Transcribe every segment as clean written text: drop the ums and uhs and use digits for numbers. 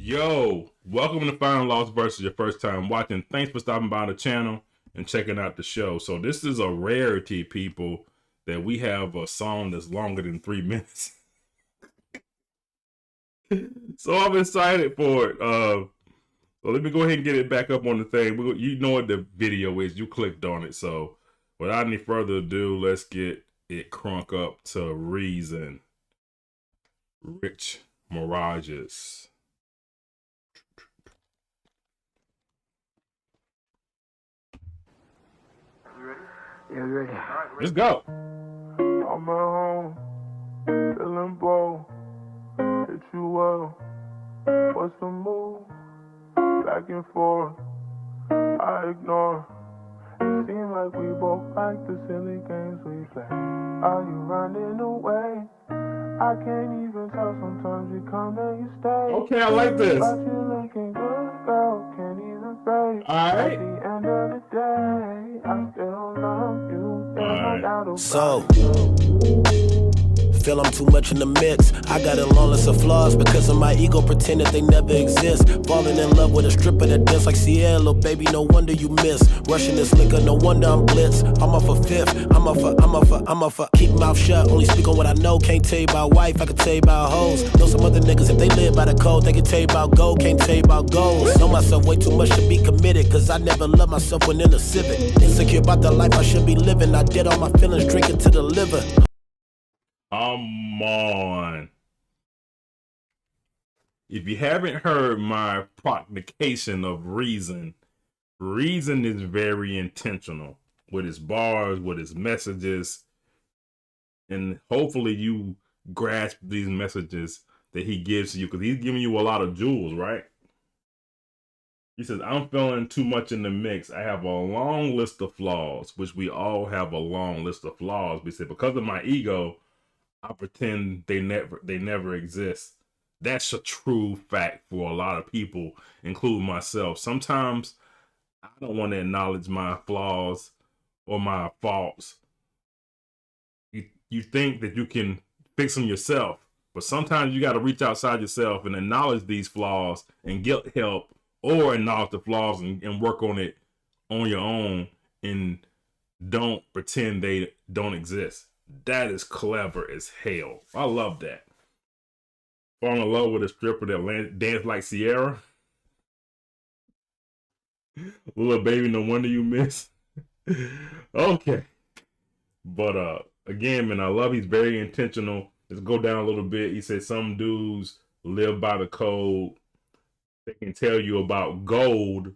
Yo, welcome to Final Loss versus your first time watching. Thanks for stopping by the channel and checking out the show. So this is a rarity, people, that we have a song that's longer than 3 minutes. So I'm excited for it. So let me go ahead and get it back up on the thing. You know what the video is. You clicked on it. So without any further ado, let's get it crunk up to Reason. Rich Mirages. Yeah, we ready. Let's go. I'm at home, feeling bold. Hit you well. What's the move? Back and forth, I ignore. It seems like we both like the silly games we play. Are you running away? I can't even tell. Sometimes you come and you stay. Okay, I like this. But you looking good, girl. Can't even break. Alright. At the end of the day, I still love you. There's no doubt about So, you. feel I'm too much in the mix. I got a long list of flaws because of my ego, pretend that they never exist. Falling in love with a stripper that dance like Sierra, little baby, no wonder you miss. Rushing this liquor, no wonder I'm blitz. I'm off a fifth, I'm off a keep mouth shut, only speak on what I know. Can't tell you about wife, I can tell you about hoes. Know some other niggas, if they live by the code, they can tell you about gold, can't tell you about goals. Know myself way too much to be committed, cause I never loved myself when in a Civic. Insecure about the life I should be living, I did all my feelings, drinking to the liver. Come on. If you haven't heard my prognostication of Reason is very intentional with his bars, with his messages, and hopefully you grasp these messages that he gives to you, because he's giving you a lot of jewels, right? He says, I'm feeling too much in the mix. I have a long list of flaws, which we all have a long list of flaws. He said, because of my ego, I pretend they never exist. That's a true fact for a lot of people, including myself. Sometimes I don't want to acknowledge my flaws or my faults. You think that you can fix them yourself, but sometimes you got to reach outside yourself and acknowledge these flaws and get help, or acknowledge the flaws and work on it on your own, and don't pretend they don't exist. That is clever as hell. I love that. Fall in love with a stripper that dance like Sierra. Little baby, no wonder you miss. Okay. But again, man, I love he's very intentional. Let's go down a little bit. He said some dudes live by the code. They can tell you about gold,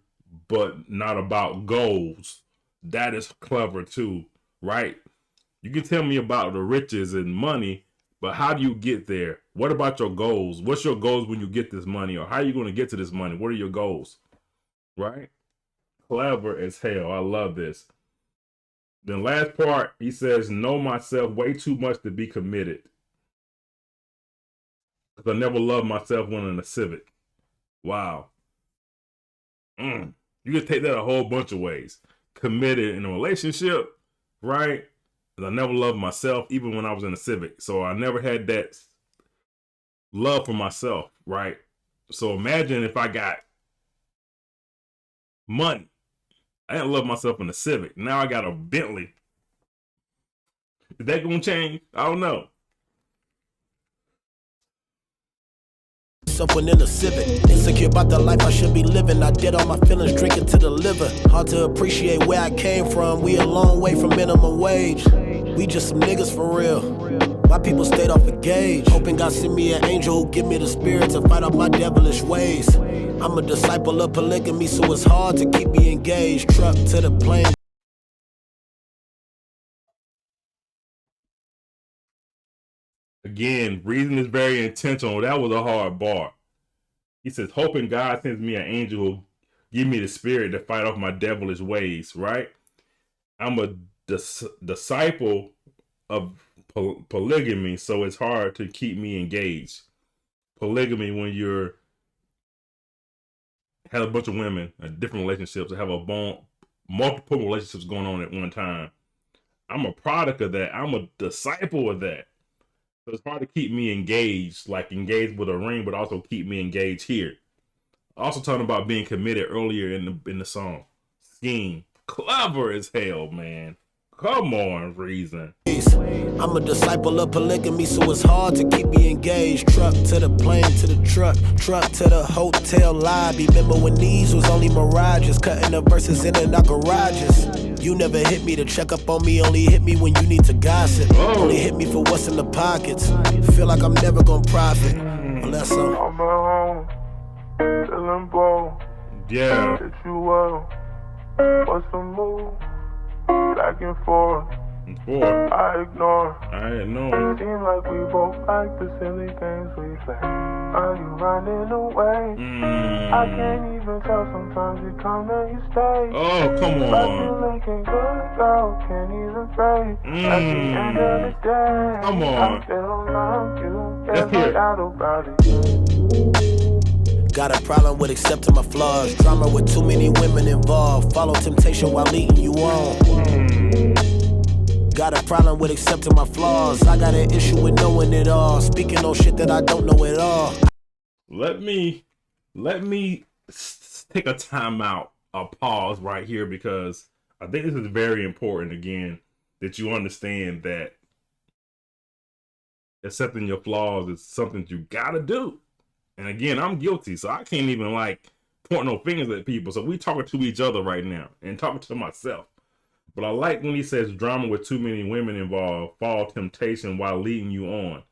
but not about goals. That is clever too, right? You can tell me about the riches and money, but how do you get there? What about your goals? What's your goals when you get this money? Or how are you going to get to this money? What are your goals? Right? Clever as hell. I love this. Then last part, he says, know myself way too much to be committed. Because I never loved myself when in a Civic. Wow. You can take that a whole bunch of ways. Committed in a relationship, right? I never loved myself, even when I was in a Civic. So I never had that love for myself, right? So imagine if I got money. I didn't love myself in a Civic. Now I got a Bentley. Is that going to change? I don't know. When in a Civic, insecure about the life I should be living, I did all my feelings, drinking to the liver. Hard to appreciate where I came from. We a long way from minimum wage. We just some niggas for real. My people stayed off a gauge, hoping God send me an angel who give me the spirit to fight off my devilish ways. I'm a disciple of polygamy, so it's hard to keep me engaged. Truck to the plane. Again, Reason is very intentional. That was a hard bar. He says, hoping God sends me an angel who give me the spirit to fight off my devilish ways, right? I'm a disciple of polygamy, so it's hard to keep me engaged. Polygamy, when you're have a bunch of women in different relationships, have multiple relationships going on at one time. I'm a product of that. I'm a disciple of that. So it's hard to keep me engaged, like engaged with a ring, but also keep me engaged here. Also talking about being committed earlier in the song. Scheme. Clever as hell, man. Come on, Reason. I'm a disciple of polygamy, so it's hard to keep me engaged. Truck to the plane, to the truck to the hotel lobby. Remember when these was only Mirages, cutting the verses in and out garages. You never hit me to check up on me, only hit me when you need to gossip. Only hit me for what's in the pockets. Feel like I'm never gonna profit. Unless I'm at home, feeling bold. Yeah. Hit you well. What's the move? Back and forth. I ignore. Seems like we both like the silly games we play. Are you running away? I can't even tell. Sometimes you come and you stay. Oh, come on. But you looking good, girl. Can't even pray. At the end of the day, come on. I still love you. There's no doubt about it. got a problem with accepting my flaws. Drama with too many women involved. Follow temptation while leading you on. Got a problem with accepting my flaws. I got an issue with knowing it all. Speaking on shit that I don't know at all. Let me take a time out, a pause right here, because I think this is very important, again, that you understand that accepting your flaws is something you gotta do. And again, I'm guilty, so I can't even point no fingers at people. So we talking to each other right now and talking to myself. But I like when he says drama with too many women involved, fall temptation while leading you on.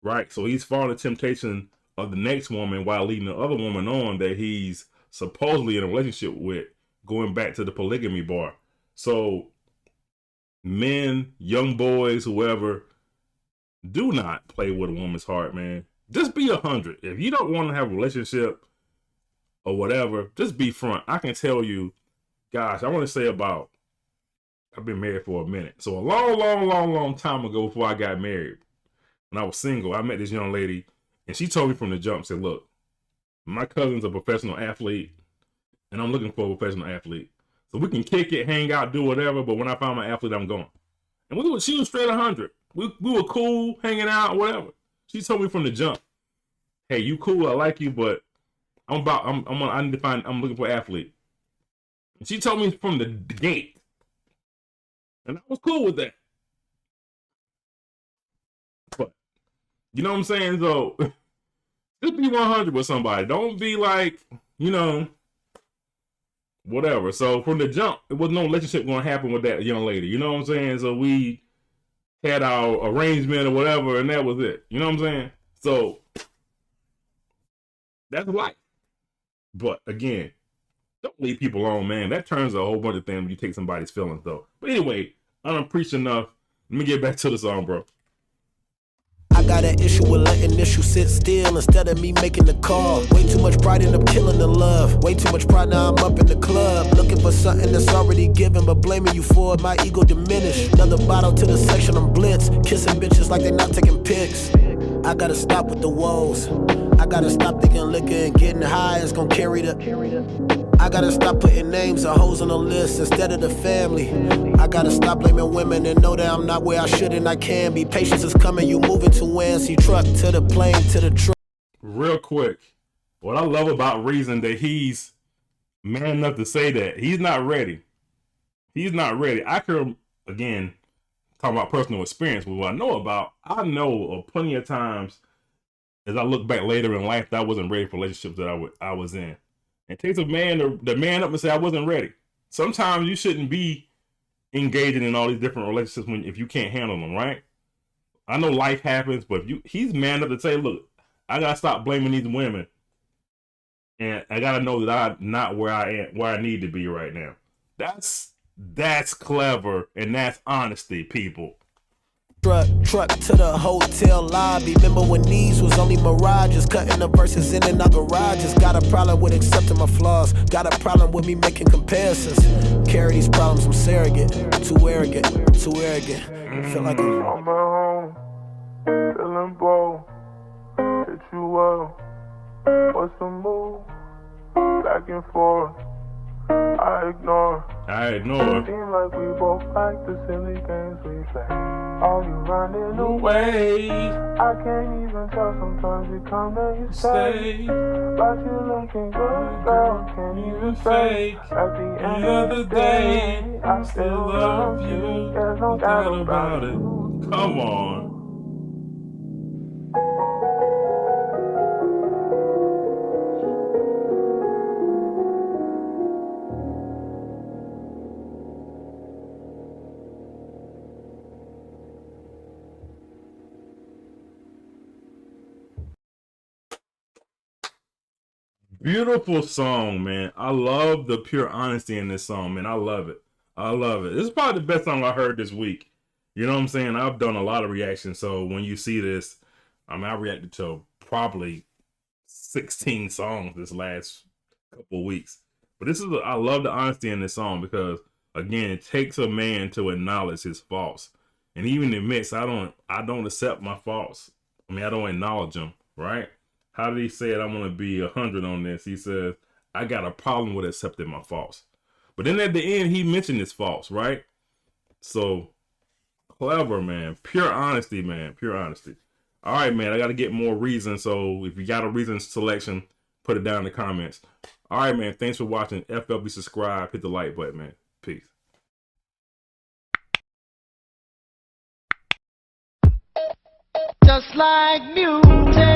Right? So he's falling temptation of the next woman while leading the other woman on that he's supposedly in a relationship with, going back to the polygamy bar. So men, young boys, whoever, do not play with a woman's heart, man. Just be 100. If you don't want to have a relationship or whatever, just be front. I can tell you, gosh, I want to say I've been married for a minute. So a long time ago, before I got married, when I was single, I met this young lady, and she told me from the jump, said, look, my cousin's a professional athlete, and I'm looking for a professional athlete. So we can kick it, hang out, do whatever, but when I find my athlete, I'm going. And she was straight 100. We were cool, hanging out, whatever. She told me from the jump, hey, you cool, I like you, but I'm looking for an athlete. And she told me from the gate. And I was cool with that. But, you know what I'm saying? So, just be 100 with somebody. Don't be whatever. So, from the jump, there was no relationship going to happen with that young lady. You know what I'm saying? So, we had our arrangement or whatever, and that was it. You know what I'm saying? So, that's life. But, again, don't leave people alone, man. That turns a whole bunch of things when you take somebody's feelings, though. But anyway, I don't preach enough. Let me get back to the song, bro. I got an issue with letting issues sit still instead of me making the call. Way too much pride end up killing the love. Way too much pride, now I'm up in the club. Looking for something that's already given, but blaming you for it, my ego diminished. Another bottle to the section, I'm blitz. Kissing bitches like they not taking pics. I gotta stop with the woes. I gotta stop thinking liquor and getting high is gonna carry the. I gotta stop putting names of hoes on the list instead of the family. I gotta stop blaming women and know that I'm not where I should and I can be. Patience is coming, you moving to Wancy. Truck to the plane to the truck. Real quick, what I love about Reason that he's man enough to say that he's not ready. He's not ready. I could, again, talking about personal experience with what I know about. I know of plenty of times as I look back later in life that I wasn't ready for relationships that I was in. It takes a man to man up and say I wasn't ready. Sometimes you shouldn't be engaging in all these different relationships if you can't handle them, right? I know life happens, but he's man up to say, look, I gotta stop blaming these women, and I gotta know that I'm not where I need to be right now. That's clever, and that's honesty, people. Truck to the hotel lobby. Remember when these was only Mirages, cutting the verses in and out garages. Got a problem with accepting my flaws. Got a problem with me making comparisons. Carry these problems, I'm surrogate. Too arrogant. Feel like I'm at home, feeling bold. Hit you well. What's the move? Back and forth. I ignore. I ignore. Seems like we both like the silly games we play. Are you running Away. I can't even tell, sometimes you come then you stay. But you looking good, girl, can't even fake. At the end of the day, I still love you. There's no doubt about it. Come on. Beautiful song, man. I love the pure honesty in this song, man. I love it. I love it. This is probably the best song I heard this week. You know what I'm saying? I've done a lot of reactions, so when you see this, I mean, I reacted to probably 16 songs this last couple weeks. But this is, I love the honesty in this song because, again, it takes a man to acknowledge his faults, and even admits I don't accept my faults. I mean, I don't acknowledge them, right? How did he say it? I'm going to be 100 on this. He says, I got a problem with accepting my faults. But then at the end, he mentioned his faults, right? So, clever, man. Pure honesty, man. Pure honesty. All right, man. I got to get more reasons. So, if you got a reason selection, put it down in the comments. All right, man. Thanks for watching. FLB subscribe. Hit the like button, man. Peace. Just like music.